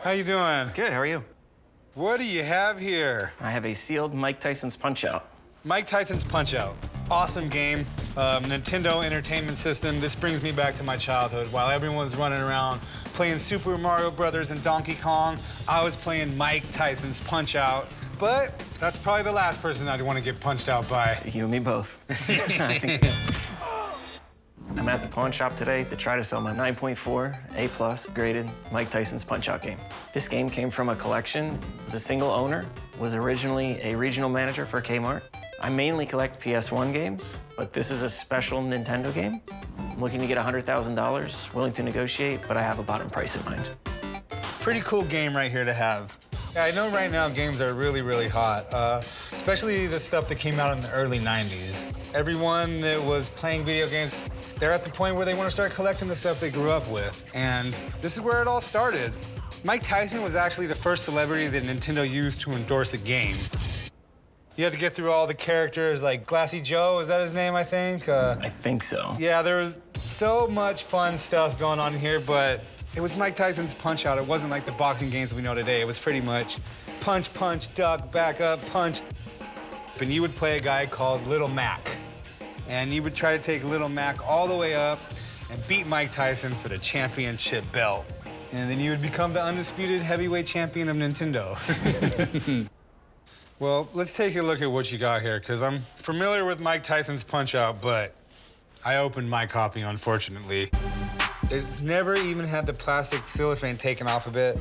How you doing? Good, how are you? What do you have here? I have a sealed Mike Tyson's Punch-Out. Mike Tyson's Punch-Out. Awesome game. Nintendo Entertainment System. This brings me back to my childhood. While everyone's running around playing Super Mario Brothers and Donkey Kong, I was playing Mike Tyson's Punch-Out. But that's probably the last person I'd want to get punched out by. You and me both. I'm at the pawn shop today to try to sell my 9.4 A+ graded Mike Tyson's Punch-Out game. This game came from a collection. It was a single owner, was originally a regional manager for Kmart. I mainly collect PS1 games, but this is a special Nintendo game. I'm looking to get $100,000, willing to negotiate, but I have a bottom price in mind. Pretty cool game right here to have. Yeah, I know right now games are really, really hot, especially the stuff that came out in the early 90s. Everyone that was playing video games, they're at the point where they want to start collecting the stuff they grew up with. And this is where it all started. Mike Tyson was actually the first celebrity that Nintendo used to endorse a game. You had to get through all the characters, like Glassy Joe, is that his name, I think? I think so. Yeah, there was so much fun stuff going on here, but it was Mike Tyson's Punch-Out. It wasn't like the boxing games we know today. It was pretty much punch, punch, duck, back up, punch. And you would play a guy called Little Mac. And you would try to take Little Mac all the way up and beat Mike Tyson for the championship belt. And then you would become the undisputed heavyweight champion of Nintendo. Well, let's take a look at what you got here, because I'm familiar with Mike Tyson's Punch-Out, but I opened my copy, unfortunately. It's never even had the plastic cellophane taken off of it.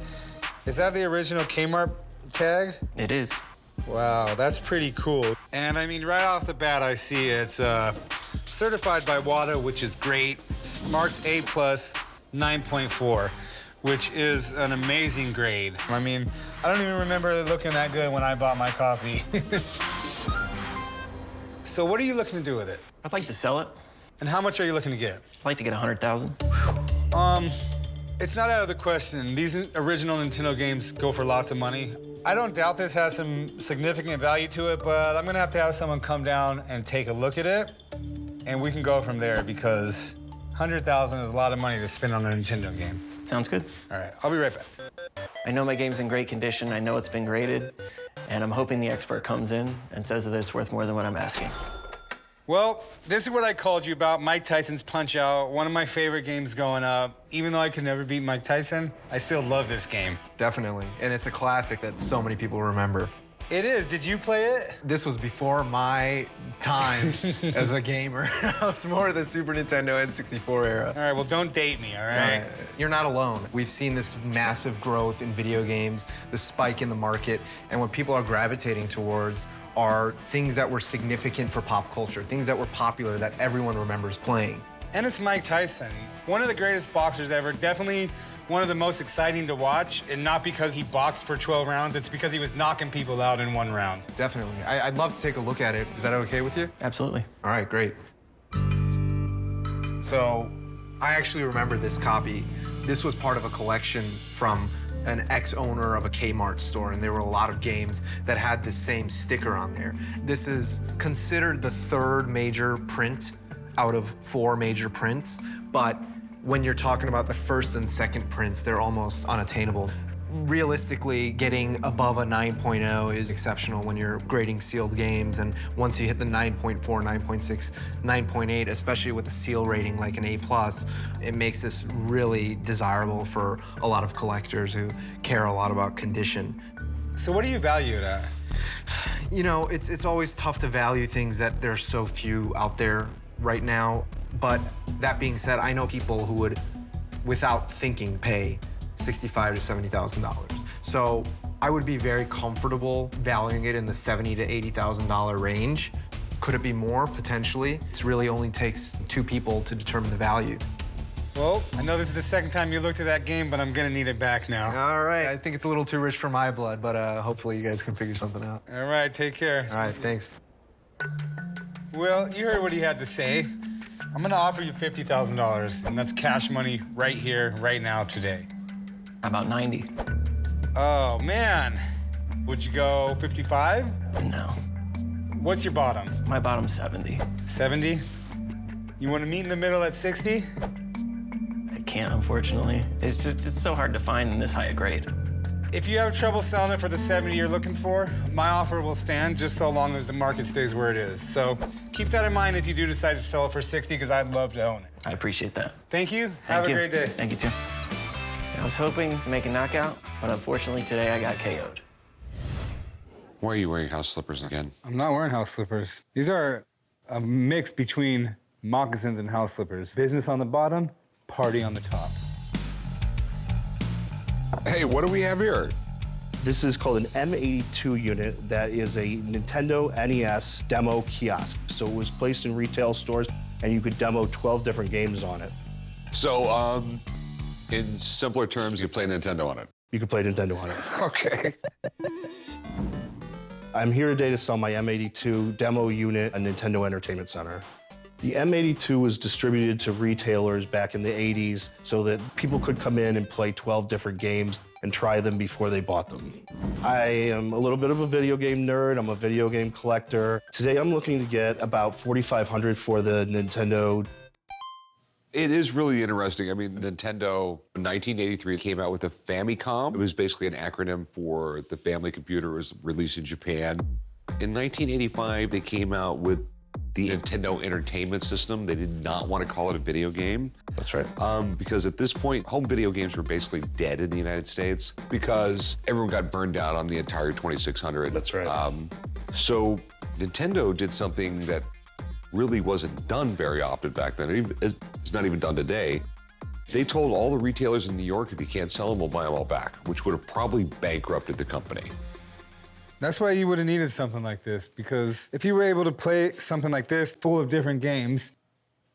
Is that the original Kmart tag? It is. Wow, that's pretty cool. And I mean, right off the bat, I see it's certified by WADA, which is great. It's marked A+, 9.4, which is an amazing grade. I mean, I don't even remember it looking that good when I bought my copy. So what are you looking to do with it? I'd like to sell it. And how much are you looking to get? I'd like to get $100,000. It's not out of the question. These original Nintendo games go for lots of money. I don't doubt this has some significant value to it, but I'm gonna have to have someone come down and take a look at it, and we can go from there, because $100,000 is a lot of money to spend on a Nintendo game. Sounds good. All right, I'll be right back. I know my game's in great condition. I know it's been graded, and I'm hoping the expert comes in and says that it's worth more than what I'm asking. Well, this is what I called you about, Mike Tyson's Punch-Out, one of my favorite games growing up. Even though I could never beat Mike Tyson, I still love this game. Definitely, and it's a classic that so many people remember. It is. Did you play it? This was before my time as a gamer. I was more of the Super Nintendo N64 era. All right, well, don't date me, all right? You're not alone. We've seen this massive growth in video games, the spike in the market, and what people are gravitating towards are things that were significant for pop culture, things that were popular that everyone remembers playing. And it's Mike Tyson, one of the greatest boxers ever, definitely one of the most exciting to watch, and not because he boxed for 12 rounds, it's because he was knocking people out in one round. Definitely. I'd love to take a look at it. Is that okay with you? Absolutely. All right, great. So, I actually remember this copy. This was part of a collection from an ex-owner of a Kmart store, and there were a lot of games that had the same sticker on there. This is considered the third major print out of 4 major prints, but when you're talking about the first and second prints, they're almost unattainable. Realistically, getting above a 9.0 is exceptional when you're grading sealed games, and once you hit the 9.4, 9.6, 9.8, especially with a seal rating like an A+, it makes this really desirable for a lot of collectors who care a lot about condition. So what do you value it at? You know, it's always tough to value things that there's so few out there right now, but that being said, I know people who would, without thinking, pay $65,000 to $70,000. So I would be very comfortable valuing it in the $70,000 to $80,000 range. Could it be more? Potentially. It really only takes 2 people to determine the value. Well, I know this is the second time you looked at that game, but I'm gonna need it back now. All right. I think it's a little too rich for my blood, but hopefully you guys can figure something out. All right, take care. All right, thanks. Well, you heard what he had to say. I'm gonna offer you $50,000, and that's cash money right here, right now, today. About 90. Oh, man. Would you go 55? No. What's your bottom? My bottom's 70. 70? You want to meet in the middle at 60? I can't, unfortunately. It's so hard to find in this high a grade. If you have trouble selling it for the 70 you're looking for, my offer will stand just so long as the market stays where it is. So keep that in mind if you do decide to sell it for 60, because I'd love to own it. I appreciate that. Thank you. Have a great day. Thank you, too. I was hoping to make a knockout, but unfortunately today I got KO'd. Why are you wearing house slippers again? I'm not wearing house slippers. These are a mix between moccasins and house slippers. Business on the bottom, party on the top. Hey, what do we have here? This is called an M82 unit that is a Nintendo NES demo kiosk. So it was placed in retail stores and you could demo 12 different games on it. So, in simpler terms, you play Nintendo on it. You could play Nintendo on it. Okay. I'm here today to sell my M82 demo unit at Nintendo Entertainment Center. The M82 was distributed to retailers back in the 80s so that people could come in and play 12 different games and try them before they bought them. I am a little bit of a video game nerd. I'm a video game collector. Today I'm looking to get about $4,500 for the Nintendo. It is really interesting. I mean, Nintendo in 1983 came out with the Famicom. It was basically an acronym for the family computer. It was released in Japan. In 1985, they came out with the Nintendo Entertainment System. They did not want to call it a video game. That's right. Because at this point, home video games were basically dead in the United States because everyone got burned out on the Atari 2600. That's right. So Nintendo did something that really wasn't done very often back then. It's not even done today. They told all the retailers in New York, if you can't sell them, we'll buy them all back, which would have probably bankrupted the company. That's why you would have needed something like this, because if you were able to play something like this full of different games,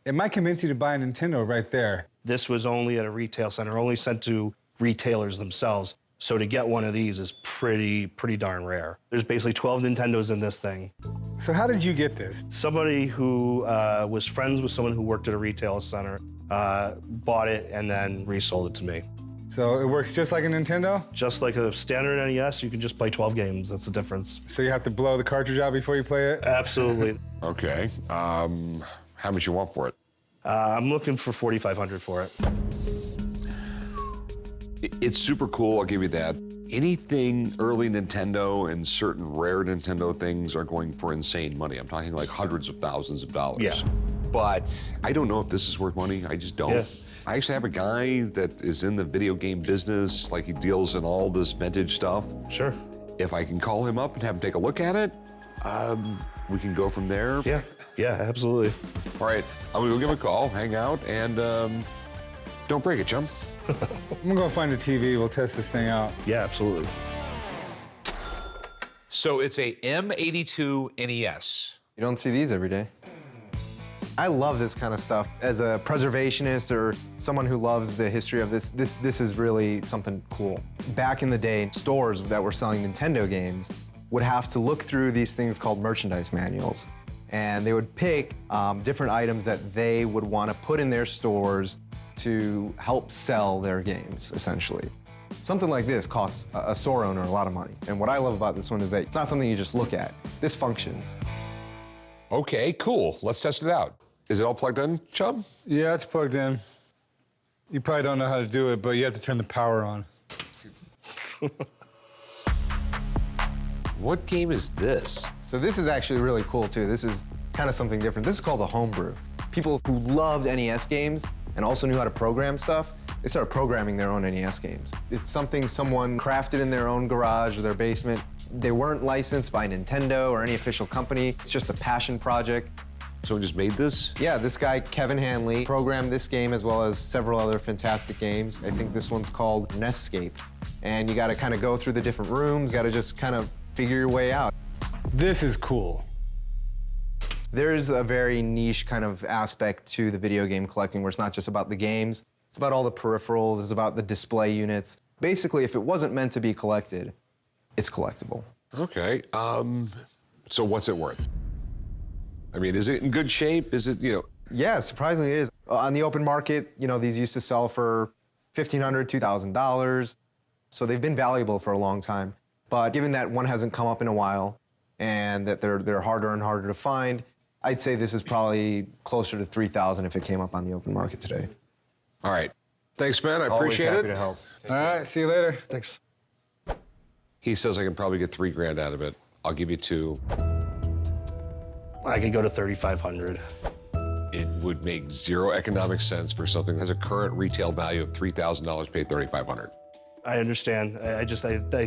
it might convince you to buy a Nintendo right there. This was only at a retail center, only sent to retailers themselves. So to get one of these is pretty darn rare. There's basically 12 Nintendos in this thing. So how did you get this? Somebody who was friends with someone who worked at a retail center bought it and then resold it to me. So it works just like a Nintendo? Just like a standard NES, you can just play 12 games. That's the difference. So you have to blow the cartridge out before you play it? Absolutely. Okay. How much you want for it? I'm looking for $4,500 for it. It's super cool, I'll give you that. Anything early Nintendo and certain rare Nintendo things are going for insane money. I'm talking like hundreds of thousands of dollars. Yeah. But I don't know if this is worth money. I just don't. Yeah. I actually have a guy that is in the video game business, like he deals in all this vintage stuff. Sure. If I can call him up and have him take a look at it, we can go from there. Yeah, absolutely. All right, I'm gonna go give him a call, hang out, and don't break it, chum. I'm gonna go find a TV, we'll test this thing out. Yeah, absolutely. So it's a M82 NES. You don't see these every day. I love this kind of stuff. As a preservationist or someone who loves the history of this is really something cool. Back in the day, stores that were selling Nintendo games would have to look through these things called merchandise manuals. And they would pick different items that they would want to put in their stores to help sell their games, essentially. Something like this costs a store owner a lot of money. And what I love about this one is that it's not something you just look at. This functions. Okay, cool. Let's test it out. Is it all plugged in, chum? Yeah, it's plugged in. You probably don't know how to do it, but you have to turn the power on. What game is this? So this is actually really cool too. This is kind of something different. This is called a Homebrew. People who loved NES games and also knew how to program stuff, they started programming their own NES games. It's something someone crafted in their own garage or their basement. They weren't licensed by Nintendo or any official company. It's just a passion project. Someone just made this? Yeah, this guy, Kevin Hanley, programmed this game as well as several other fantastic games. I think this one's called Nescape. And you gotta kind of go through the different rooms, gotta just kind of figure your way out. This is cool. There's a very niche kind of aspect to the video game collecting where it's not just about the games, it's about all the peripherals, it's about the display units. Basically, if it wasn't meant to be collected, it's collectible. Okay, so what's it worth? I mean, is it in good shape? Is it, Yeah, surprisingly it is. On the open market, these used to sell for $1,500, $2,000. So they've been valuable for a long time. But given that one hasn't come up in a while and that they're harder and harder to find, I'd say this is probably closer to $3,000 if it came up on the open market today. All right, Thanks, man. I Always appreciate happy it. to help. All right, see you later. Thanks. He says I can probably get $3 grand out of it. I'll give you 2. I could go to 3,500. It would make zero economic sense for something that has a current retail value of $3,000, pay $3,500. I understand. I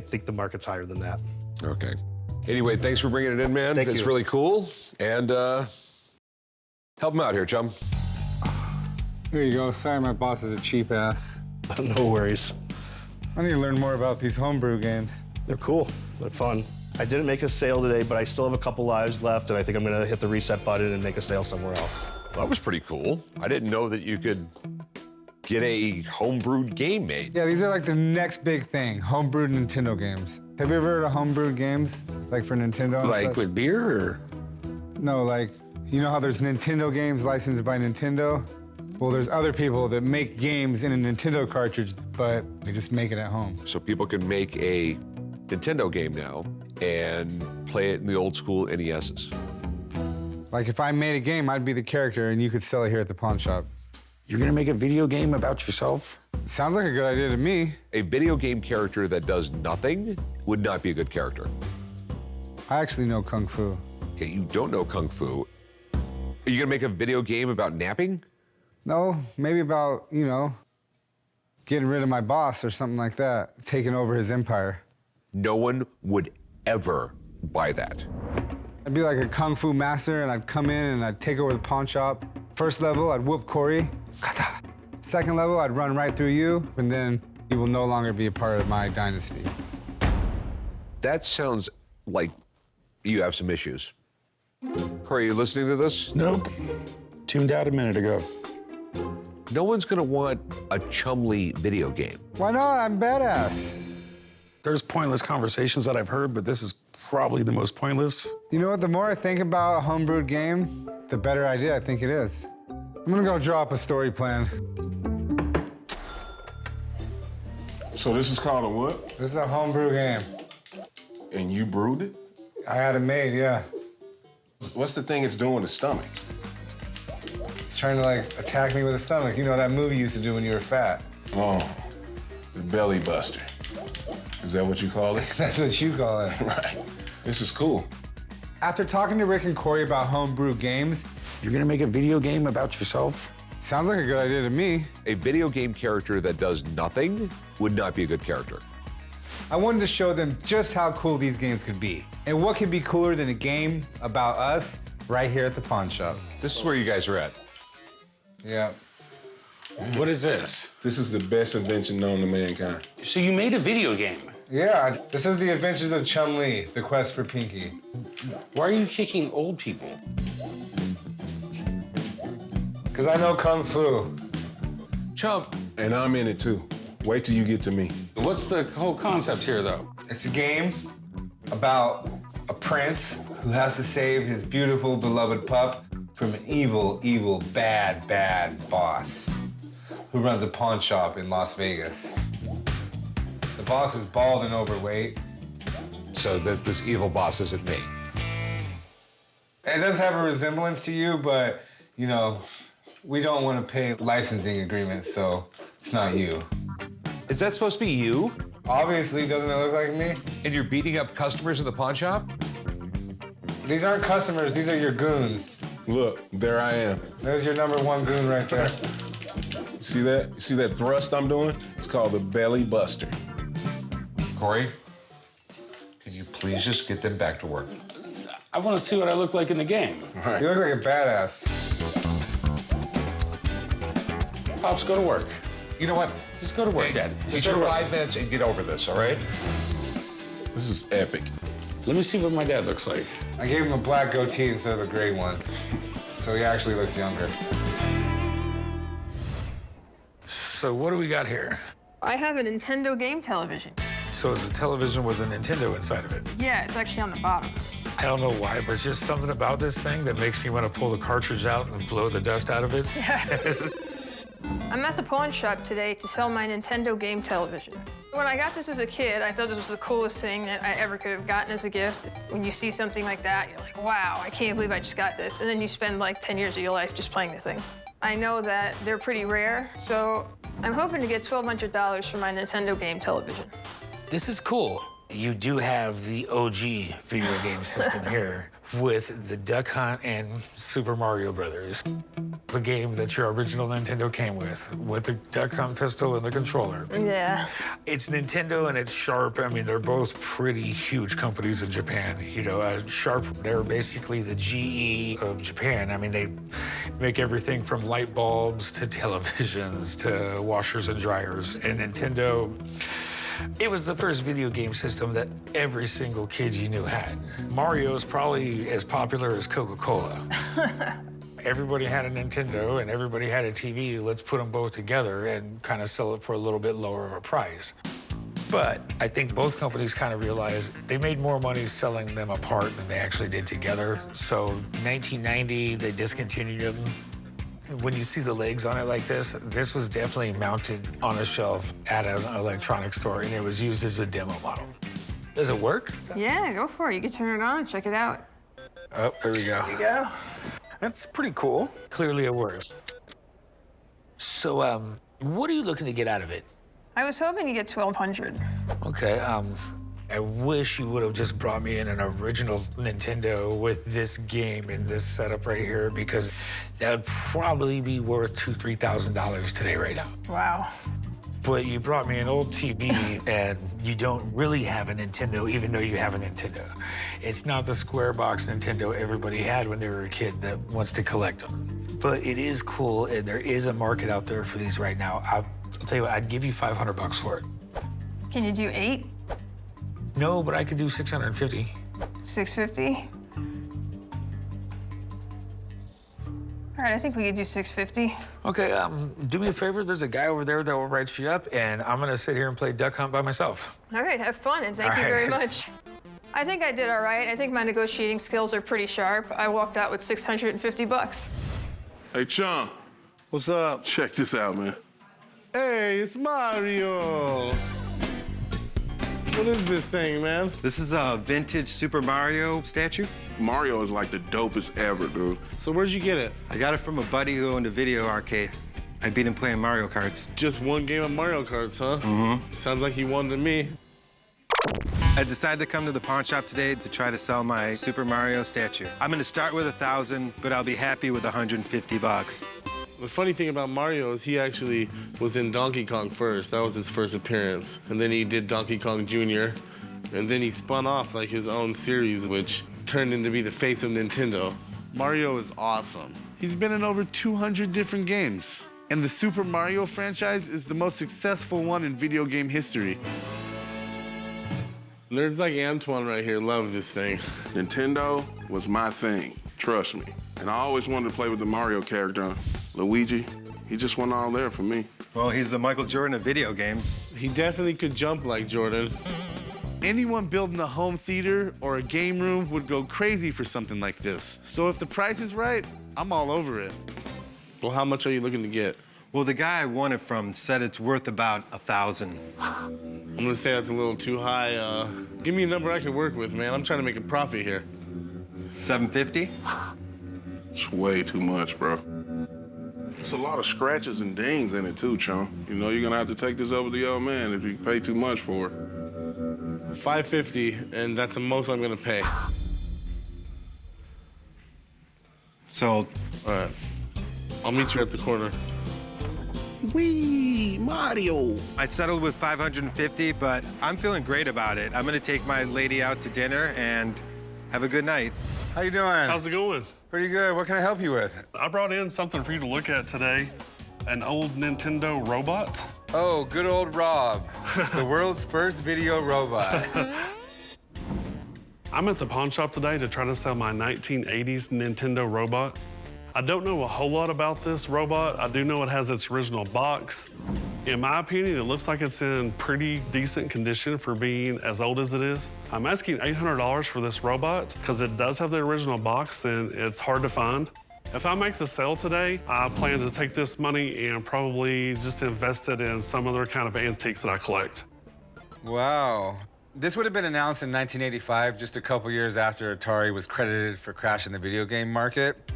think the market's higher than that. Okay. Anyway, thanks for bringing it in, man. Thank It's you. really cool. And help him out here, chum. Here you go. Sorry, my boss is a cheap ass. No worries. I need to learn more about these homebrew games. They're cool. They're fun. I didn't make a sale today, but I still have a couple lives left, and I think I'm gonna hit the reset button and make a sale somewhere else. That was pretty cool. I didn't know that you could get a homebrewed game made. Yeah, these are like the next big thing, homebrewed Nintendo games. Have you ever heard of homebrewed games, like for Nintendo? and Like stuff? with beer or? No, like, you know how there's Nintendo games licensed by Nintendo? Well, there's other people that make games in a Nintendo cartridge, but they just make it at home. So people can make a Nintendo game now and play it in the old school NESs. Like if I made a game, I'd be the character and you could sell it here at the pawn shop. You're gonna make a video game about yourself? Sounds like a good idea to me. A video game character that does nothing would not be a good character. I actually know Kung Fu. Okay, you don't know Kung Fu. Are you gonna make a video game about napping? No, maybe about, you know, getting rid of my boss or something like that, taking over his empire. No one would ever buy that. I'd be like a Kung Fu master and I'd come in and I'd take over the pawn shop. First level, I'd whoop Corey. Kata. Second level, I'd run right through you, and then you will no longer be a part of my dynasty. That sounds like you have some issues. Corey, are you listening to this? Nope. Tuned out a minute ago. No one's gonna want a Chumlee video game. Why not? I'm badass. There's pointless conversations that I've heard, but this is probably the most pointless. You know what? The more I think about a homebrewed game, the better idea I think it is. I'm gonna go draw up a story plan. So this is called a what? This is a homebrew game. And you brewed it? I had it made, yeah. What's the thing it's doing to stomach? It's trying to like attack me with a stomach. You know that movie you used to do when you were fat. Oh, the belly buster. Is that what you call it? That's what you call it. Right. This is cool. After talking to Rick and Corey about homebrew games, You're gonna make a video game about yourself? sounds like a good idea to me. A video game character that does nothing would not be a good character. I wanted to show them just how cool these games could be. And what could be cooler than a game about us right here at the pawn shop. This is where you guys are at. Yeah. What is this? This is the best invention known to mankind. So you made a video game. Yeah, this is the adventures of Chumlee, the quest for Pinky. Why are you kicking old people? Because I know Kung Fu. Chump, And I'm in it too. Wait till you get to me. what's the whole concept here, though? It's a game about a prince who has to save his beautiful, beloved pup from an evil, evil, bad, bad boss who runs a pawn shop in Las Vegas. The boss is bald and overweight. So that this evil boss isn't me. It does have a resemblance to you, but, you know, we don't want to pay licensing agreements, so it's not you. Is that supposed to be you? Obviously, doesn't it look like me? And you're beating up customers in the pawn shop? These aren't customers, these are your goons. Look, there I am. There's your number one goon right there. You see that? You see that thrust I'm doing? It's called the belly buster. Corey, could you please just get them back to work? I want to see what I look like in the game. All right. You look like a badass. Pops, go to work. You know what? Just go to work, Hey, Dad. Take Just go your to work. 5 minutes and get over this, all right? This is epic. Let me see what my dad looks like. I gave him a black goatee instead of a gray one, so he actually looks younger. So what do we got here? I have a Nintendo game television. So it's a television with a Nintendo inside of it. Yeah, it's actually on the bottom. I don't know why, but it's just something about this thing that makes me want to pull the cartridge out and blow the dust out of it. I'm at the pawn shop today to sell my Nintendo game television. When I got this as a kid, I thought this was the coolest thing that I ever could have gotten as a gift. When you see something like that, you're like, wow, I can't believe I just got this. And then you spend like 10 years of your life just playing the thing. I know that they're pretty rare, so I'm hoping to get $1,200 for my Nintendo game television. This is cool. You do have the OG video game system here with the Duck Hunt and Super Mario Brothers. The game that your original Nintendo came with the Duck Hunt pistol and the controller. Yeah. It's Nintendo and it's Sharp. I mean, they're both pretty huge companies in Japan. You know, Sharp, they're basically the GE of Japan. I mean, they make everything from light bulbs to televisions to washers and dryers. And Nintendo, it was the first video game system that every single kid you knew had. Mario's probably as popular as Coca-Cola. Everybody had a Nintendo and everybody had a TV. Let's put them both together and kind of sell it for a little bit lower of a price. But I think both companies kind of realized they made more money selling them apart than they actually did together. So 1990, they discontinued them. When you see the legs on it like this was definitely mounted on a shelf at an electronics store, and it was used as a demo model. Does it work? Yeah, go for it. You can turn it on, check it out. Oh, there we go. There you go. That's pretty cool. Clearly it works. So, what are you looking to get out of it? I was hoping to get $1,200. Okay, I wish you would have just brought me in an original Nintendo with this game and this setup right here, because that would probably be worth $2,000, $3,000 today right now. Wow. But you brought me an old TV, and you don't really have a Nintendo, even though you have a Nintendo. It's not the square box Nintendo everybody had when they were a kid that wants to collect them. But it is cool, and there is a market out there for these right now. I'll tell you what, I'd give you $500 for it. Can you do 8? No, but I could do 650. 650? All right, I think we could do 650. Okay, do me a favor. There's a guy over there that will write you up, and I'm gonna sit here and play Duck Hunt by myself. All right, have fun, and thank you very much. I think I did all right. I think my negotiating skills are pretty sharp. I walked out with 650 bucks. Hey, Chum. What's up? Check this out, man. Hey, it's Mario. What is this thing, man? This is a vintage Super Mario statue. Mario is like the dopest ever, dude. So where'd you get it? I got it from a buddy who owned a video arcade. I beat him playing Mario Karts. Just one game of Mario Karts, huh? Mm-hmm. Sounds like he won to me. I decided to come to the pawn shop today to try to sell my Super Mario statue. I'm gonna start with 1,000, but I'll be happy with 150 bucks. The funny thing about Mario is he actually was in Donkey Kong first. That was his first appearance. And then he did Donkey Kong Jr. And then he spun off like his own series, which turned into be the face of Nintendo. Mario is awesome. He's been in over 200 different games. And the Super Mario franchise is the most successful one in video game history. Nerds like Antoine right here love this thing. Nintendo was my thing, trust me. And I always wanted to play with the Mario character. Luigi, he just went all there for me. Well, he's the Michael Jordan of video games. He definitely could jump like Jordan. Anyone building a home theater or a game room would go crazy for something like this. So if the price is right, I'm all over it. Well, how much are you looking to get? Well, the guy I won it from said it's worth about 1,000. I'm gonna say that's a little too high. Give me a number I can work with, man. I'm trying to make a profit here. 750? It's way too much, bro. There's a lot of scratches and dings in it too, Chum. You know, you're gonna have to take this up with the old man if you pay too much for it. 550, and that's the most I'm gonna pay. Sold. All right. I'll meet you at the corner. Wee, Mario. I settled with 550, but I'm feeling great about it. I'm gonna take my lady out to dinner and have a good night. How you doing? How's it going? Pretty good. What can I help you with? I brought in something for you to look at today. An old Nintendo robot. Oh, good old Rob. The world's first video robot. I'm at the pawn shop today to try to sell my 1980s Nintendo robot. I don't know a whole lot about this robot. I do know it has its original box. In my opinion, it looks like it's in pretty decent condition for being as old as it is. I'm asking $800 for this robot because it does have the original box and it's hard to find. If I make the sale today, I plan to take this money and probably just invest it in some other kind of antique that I collect. Wow. This would have been announced in 1985, just a couple years after Atari was credited for crashing the video game market.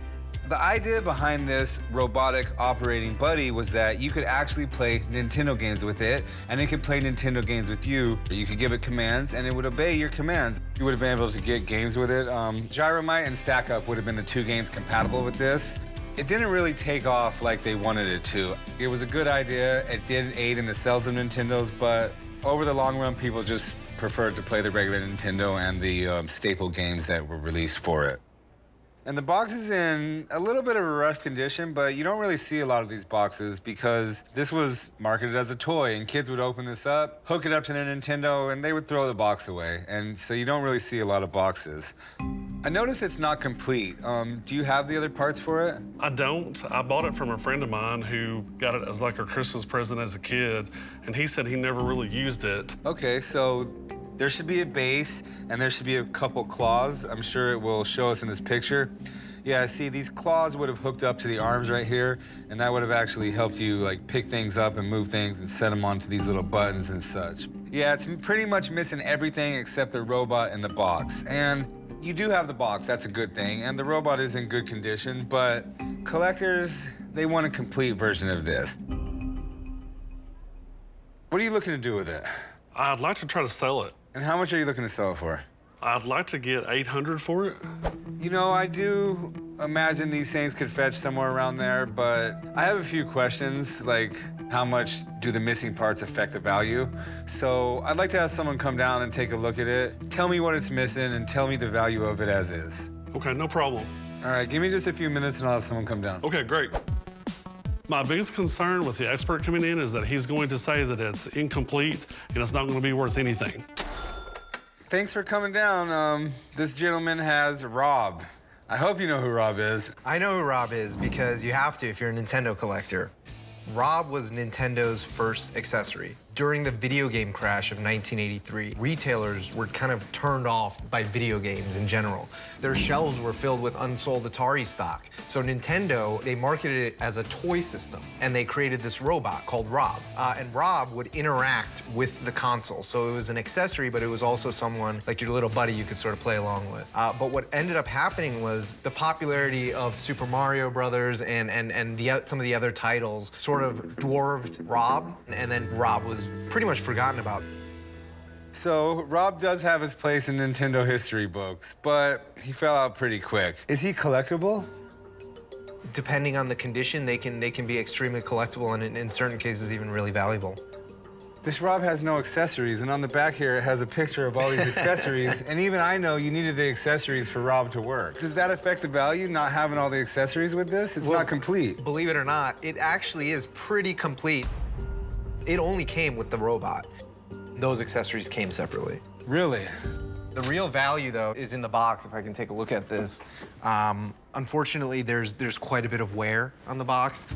The idea behind this robotic operating buddy was that you could actually play Nintendo games with it, and it could play Nintendo games with you. You could give it commands, and it would obey your commands. You would have been able to get games with it. Gyromite and Stack Up would have been the two games compatible with this. It didn't really take off like they wanted it to. It was a good idea. It did aid in the sales of Nintendos, but over the long run, people just preferred to play the regular Nintendo and the staple games that were released for it. And the box is in a little bit of a rough condition, but you don't really see a lot of these boxes because this was marketed as a toy, and kids would open this up, hook it up to their Nintendo, and they would throw the box away. And so you don't really see a lot of boxes. I noticed it's not complete. Do you have the other parts for it? I don't. I bought it from a friend of mine who got it as like a Christmas present as a kid, and he said he never really used it. Okay, so there should be a base, and there should be a couple claws. I'm sure it will show us in this picture. Yeah, see, these claws would have hooked up to the arms right here, and that would have actually helped you like pick things up and move things and set them onto these little buttons and such. Yeah, it's pretty much missing everything except the robot and the box. And you do have the box, that's a good thing, and the robot is in good condition, but collectors, they want a complete version of this. What are you looking to do with it? I'd like to try to sell it. And how much are you looking to sell it for? I'd like to get $800 for it. You know, I do imagine these things could fetch somewhere around there, but I have a few questions, like how much do the missing parts affect the value? So I'd like to have someone come down and take a look at it, tell me what it's missing, and tell me the value of it as is. Okay, no problem. All right, give me just a few minutes and I'll have someone come down. Okay, great. My biggest concern with the expert coming in is that he's going to say that it's incomplete and it's not going to be worth anything. Thanks for coming down. This gentleman has Rob. I hope you know who Rob is. I know who Rob is because you have to if you're a Nintendo collector. Rob was Nintendo's first accessory. During the video game crash of 1983, retailers were kind of turned off by video games in general. Their shelves were filled with unsold Atari stock. So Nintendo, they marketed it as a toy system, and they created this robot called Rob. And Rob would interact with the console. So it was an accessory, but it was also someone, like your little buddy you could sort of play along with. But what ended up happening was the popularity of Super Mario Brothers and some of the other titles sort of dwarfed Rob, and then Rob was pretty much forgotten about. So Rob does have his place in Nintendo history books, but he fell out pretty quick. Is he collectible? Depending on the condition, they can be extremely collectible and in certain cases even really valuable. This Rob has no accessories, and on the back here it has a picture of all these accessories, and even I know you needed the accessories for Rob to work. Does that affect the value, not having all the accessories with this? It's not complete. Believe it or not, it actually is pretty complete. It only came with the robot. Those accessories came separately. Really? The real value, though, is in the box, if I can take a look at this. Unfortunately, there's quite a bit of wear on the box.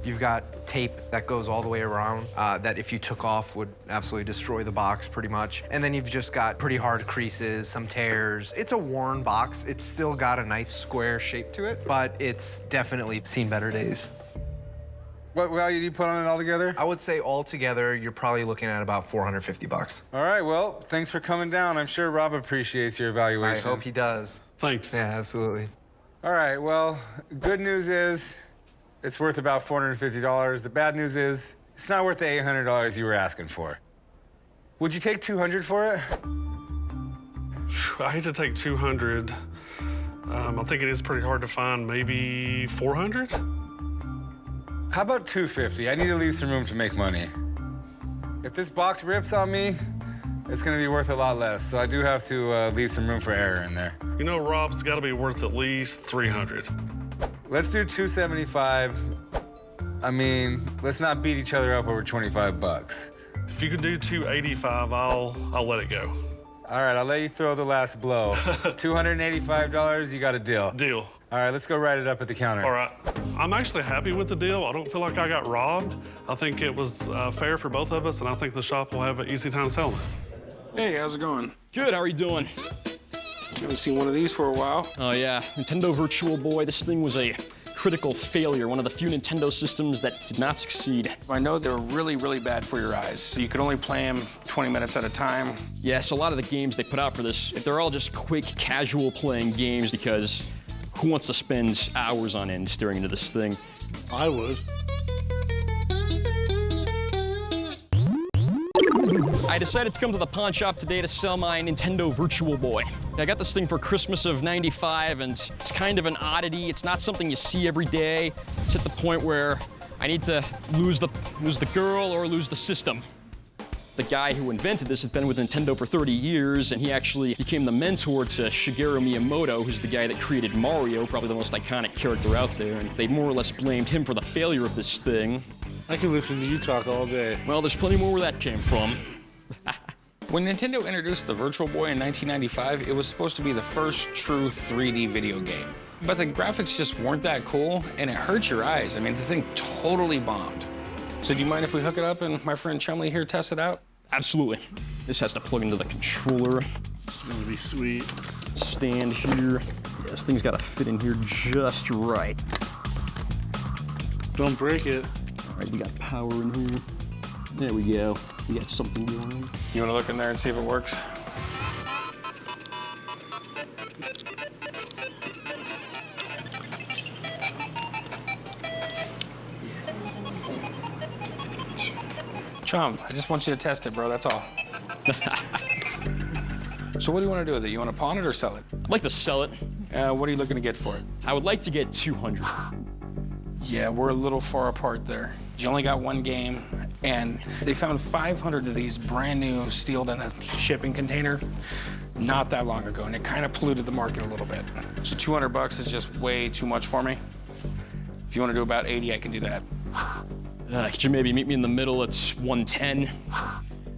You've got tape that goes all the way around that if you took off would absolutely destroy the box pretty much. And then you've just got pretty hard creases, some tears. It's a worn box. It's still got a nice square shape to it, but it's definitely seen better days. What value do you put on it altogether? I would say altogether, you're probably looking at about $450. All right, well, thanks for coming down. I'm sure Rob appreciates your evaluation. I hope he does. Thanks. Yeah, absolutely. All right, well, good news is it's worth about $450. The bad news is it's not worth the $800 you were asking for. Would you take $200 for it? I hate to take $200. I think it is pretty hard to find. Maybe $400? How about $250? I need to leave some room to make money. If this box rips on me, it's gonna be worth a lot less, so I do have to leave some room for error in there. You know, Rob's got to be worth at least $300. Let's do $275. I mean, let's not beat each other up over 25 bucks. If you could do $285, I'll let it go. All right, I'll let you throw the last blow. $285, you got a deal. Deal. All right, let's go write it up at the counter. All right. I'm actually happy with the deal. I don't feel like I got robbed. I think it was fair for both of us, and I think the shop will have an easy time selling it. Hey, how's it going? Good, how are you doing? Haven't seen one of these for a while. Oh yeah, Nintendo Virtual Boy. This thing was a critical failure, one of the few Nintendo systems that did not succeed. I know they're really, really bad for your eyes, so you could only play them 20 minutes at a time. Yeah, so a lot of the games they put out for this, they're all just quick, casual playing games because Who wants to spend hours on end staring into this thing? I would. I decided to come to the pawn shop today to sell my Nintendo Virtual Boy. I got this thing for Christmas of '95, and it's kind of an oddity. It's not something you see every day. It's at the point where I need to lose the girl or lose the system. The guy who invented this had been with Nintendo for 30 years, and he actually became the mentor to Shigeru Miyamoto, who's the guy that created Mario, probably the most iconic character out there, and they more or less blamed him for the failure of this thing. I could listen to you talk all day. Well, there's plenty more where that came from. When Nintendo introduced the Virtual Boy in 1995, it was supposed to be the first true 3D video game. But the graphics just weren't that cool, and it hurt your eyes. I mean, the thing totally bombed. So do you mind if we hook it up and my friend Chumlee here test it out? Absolutely. This has to plug into the controller. It's gonna be sweet. Stand here. Yeah, this thing's gotta fit in here just right. Don't break it. All right, we got power in here. There we go. We got something going. You wanna look in there and see if it works? Chum, I just want you to test it, bro, that's all. So what do you want to do with it? You want to pawn it or sell it? I'd like to sell it. What are you looking to get for it? I would like to get 200. Yeah, we're a little far apart there. You only got one game, and they found 500 of these brand new sealed in a shipping container not that long ago, and it kind of polluted the market a little bit. So 200 bucks is just way too much for me. If you want to do about 80, I can do that. Could you maybe meet me in the middle? It's 110.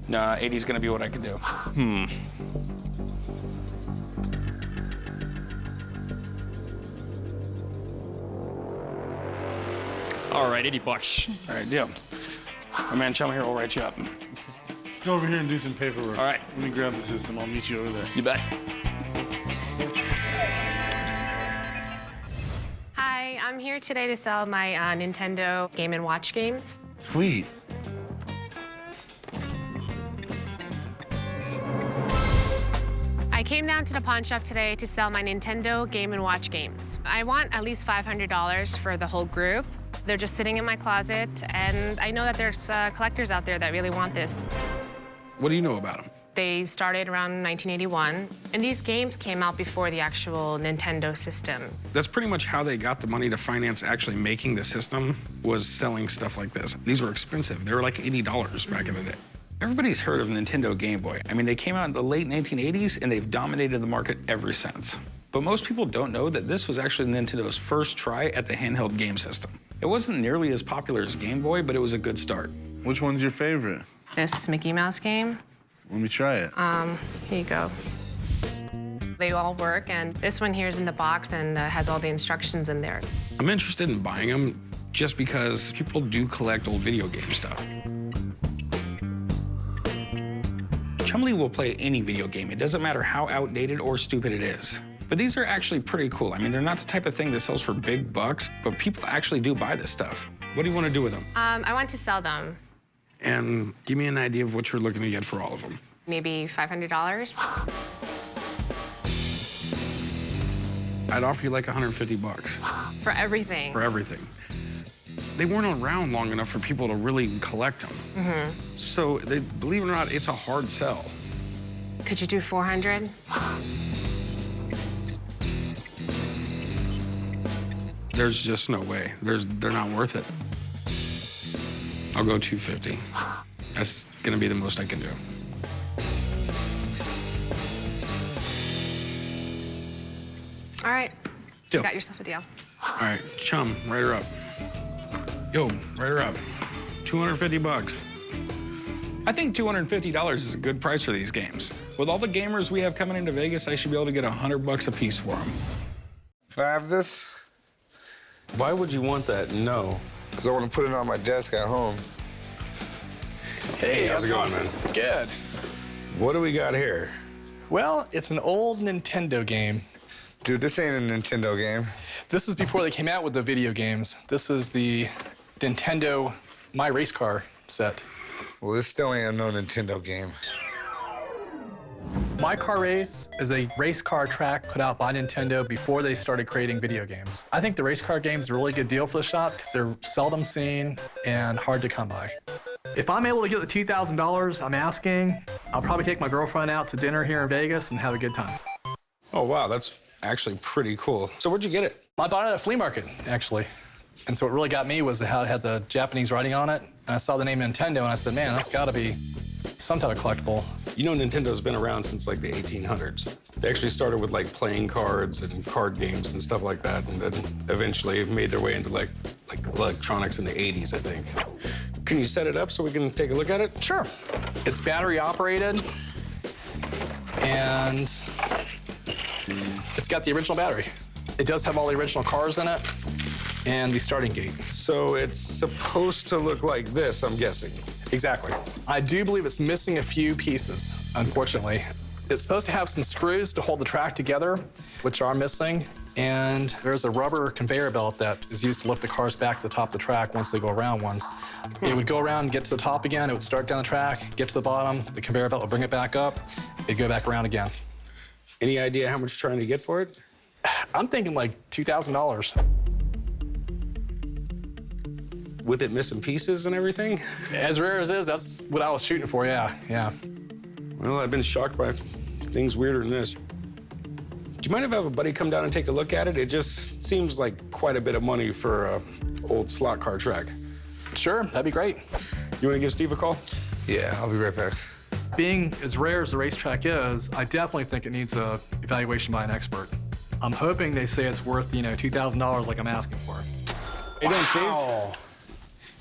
Nah, 80 is gonna be what I can do. All right, 80 bucks. All right, deal. My man Chum here will write you up. Go over here and do some paperwork. All right. Let me grab the system. I'll meet you over there. You bet. Hi, I'm here today to sell my Nintendo Game & Watch games. Sweet. I came down to the pawn shop today to sell my Nintendo Game & Watch games. I want at least $500 for the whole group. They're just sitting in my closet, and I know that there's collectors out there that really want this. What do you know about them? They started around 1981, and these games came out before the actual Nintendo system. That's pretty much how they got the money to finance actually making the system, was selling stuff like this. These were expensive. They were like $80 back in the day. Everybody's heard of Nintendo Game Boy. I mean, they came out in the late 1980s, and they've dominated the market ever since. But most people don't know that this was actually Nintendo's first try at the handheld game system. It wasn't nearly as popular as Game Boy, but it was a good start. Which one's your favorite? This Mickey Mouse game. Let me try it. Here you go. They all work, and this one here is in the box and has all the instructions in there. I'm interested in buying them just because people do collect old video game stuff. Chumlee will play any video game. It doesn't matter how outdated or stupid it is. But these are actually pretty cool. I mean, they're not the type of thing that sells for big bucks, but people actually do buy this stuff. What do you want to do with them? I want to sell them. And give me an idea of what you're looking to get for all of them. Maybe $500. I'd offer you like 150 bucks. For everything? For everything. They weren't around long enough for people to really collect them. So, believe it or not, it's a hard sell. Could you do 400? There's just no way. They're not worth it. I'll go 250. That's gonna be the most I can do. All right. Deal. You got yourself a deal. All right, Chum, write her up. Yo, write her up. 250 bucks. I think $250 is a good price for these games. With all the gamers we have coming into Vegas, I should be able to get 100 bucks a piece for them. Can I have this? Why would you want that? No. Because I want to put it on my desk at home. Hey, how's it going, man? Good. What do we got here? Well, it's an old Nintendo game. Dude, this ain't a Nintendo game. This is before they came out with the video games. This is the Nintendo My Race Car set. Well, this still ain't no Nintendo game. My Car Race is a race car track put out by Nintendo before they started creating video games. I think the race car game is a really good deal for the shop because they're seldom seen and hard to come by. If I'm able to get the $2,000 I'm asking, I'll probably take my girlfriend out to dinner here in Vegas and have a good time. Oh, wow, that's actually pretty cool. So where'd you get it? I bought it at a flea market, actually. And so what really got me was how it had the Japanese writing on it. And I saw the name Nintendo, and I said, man, that's got to be some type of collectible. You know, Nintendo's been around since like the 1800s. They actually started with like playing cards and card games and stuff like that, and then eventually made their way into like electronics in the 80s, I think. Can you set it up so we can take a look at it? Sure. It's battery operated, and it's got the original battery. It does have all the original cars in it and the starting gate. So it's supposed to look like this, I'm guessing. Exactly. I do believe it's missing a few pieces, unfortunately. It's supposed to have some screws to hold the track together, which are missing, and there's a rubber conveyor belt that is used to lift the cars back to the top of the track once they go around once. It would go around and get to the top again, it would start down the track, get to the bottom, the conveyor belt would bring it back up, it'd go back around again. Any idea how much you're trying to get for it? I'm thinking like $2,000. With it missing pieces and everything? As rare as it is, that's what I was shooting for, yeah. Well, I've been shocked by things weirder than this. Do you mind if I have a buddy come down and take a look at it? It just seems like quite a bit of money for an old slot car track. Sure, that'd be great. You want to give Steve a call? Yeah, I'll be right back. Being as rare as the racetrack is, I definitely think it needs a evaluation by an expert. I'm hoping they say it's worth, $2,000 like I'm asking for. Hey, doing, Steve?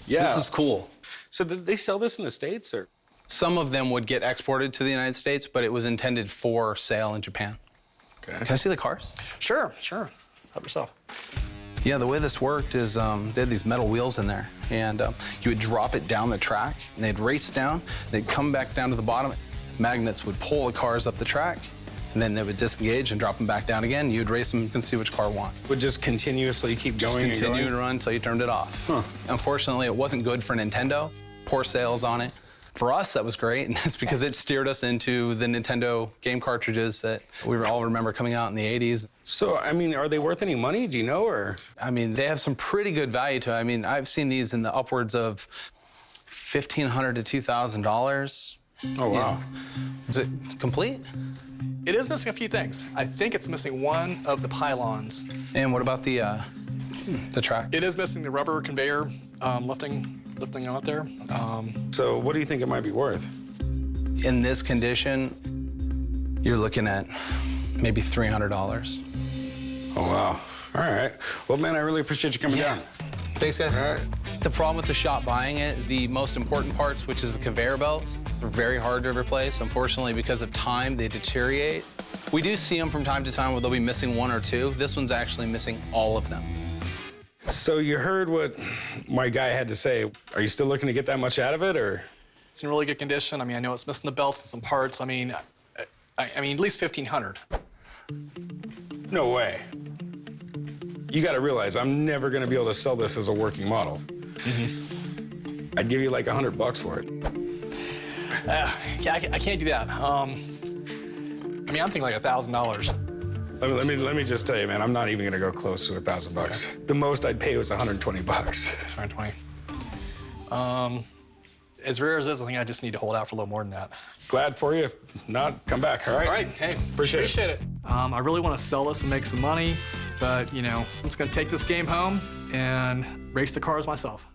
Yeah. This is cool. So did they sell this in the States, or? Some of them would get exported to the United States, but it was intended for sale in Japan. Okay. Can I see the cars? Sure. Help yourself. Yeah, the way this worked is they had these metal wheels in there, and you would drop it down the track, and they'd race down, they'd come back down to the bottom. Magnets would pull the cars up the track, and then they would disengage and drop them back down again. You'd race them and see which car won. Would just continuously keep going Just continue to run until you turned it off. Huh. Unfortunately, it wasn't good for Nintendo. Poor sales on it. For us, that was great, and it's because it steered us into the Nintendo game cartridges that we all remember coming out in the 80s. So, I mean, are they worth any money? Do you know, or? I mean, they have some pretty good value to it. I mean, I've seen these in the upwards of $1,500 to $2,000. Oh, wow. Yeah. Is it complete? It is missing a few things. I think it's missing one of the pylons. And what about the track? It is missing the rubber conveyor lifting out there. So what do you think it might be worth? In this condition, you're looking at maybe $300. Oh, wow. All right. Well, man, I really appreciate you coming down. Thanks, guys. All right. The problem with the shop buying it is the most important parts, which is the conveyor belts, are very hard to replace. Unfortunately, because of time, they deteriorate. We do see them from time to time where they'll be missing one or two. This one's actually missing all of them. So you heard what my guy had to say. Are you still looking to get that much out of it, or? It's in really good condition. I mean, I know it's missing the belts and some parts. I mean, at least $1,500. No way. You got to realize I'm never going to be able to sell this as a working model. I'd give you like $100 for it. Yeah, I can't do that. I mean, I'm thinking like $1,000. Let me just tell you, man, I'm not even gonna go close to $1,000. Okay. The most I'd pay was $120. 120. As rare as it is, I think I just need to hold out for a little more than that. Glad for you. If not, come back, all right? All right, hey, appreciate it. I really want to sell this and make some money, but, I'm just gonna take this game home and race the cars myself.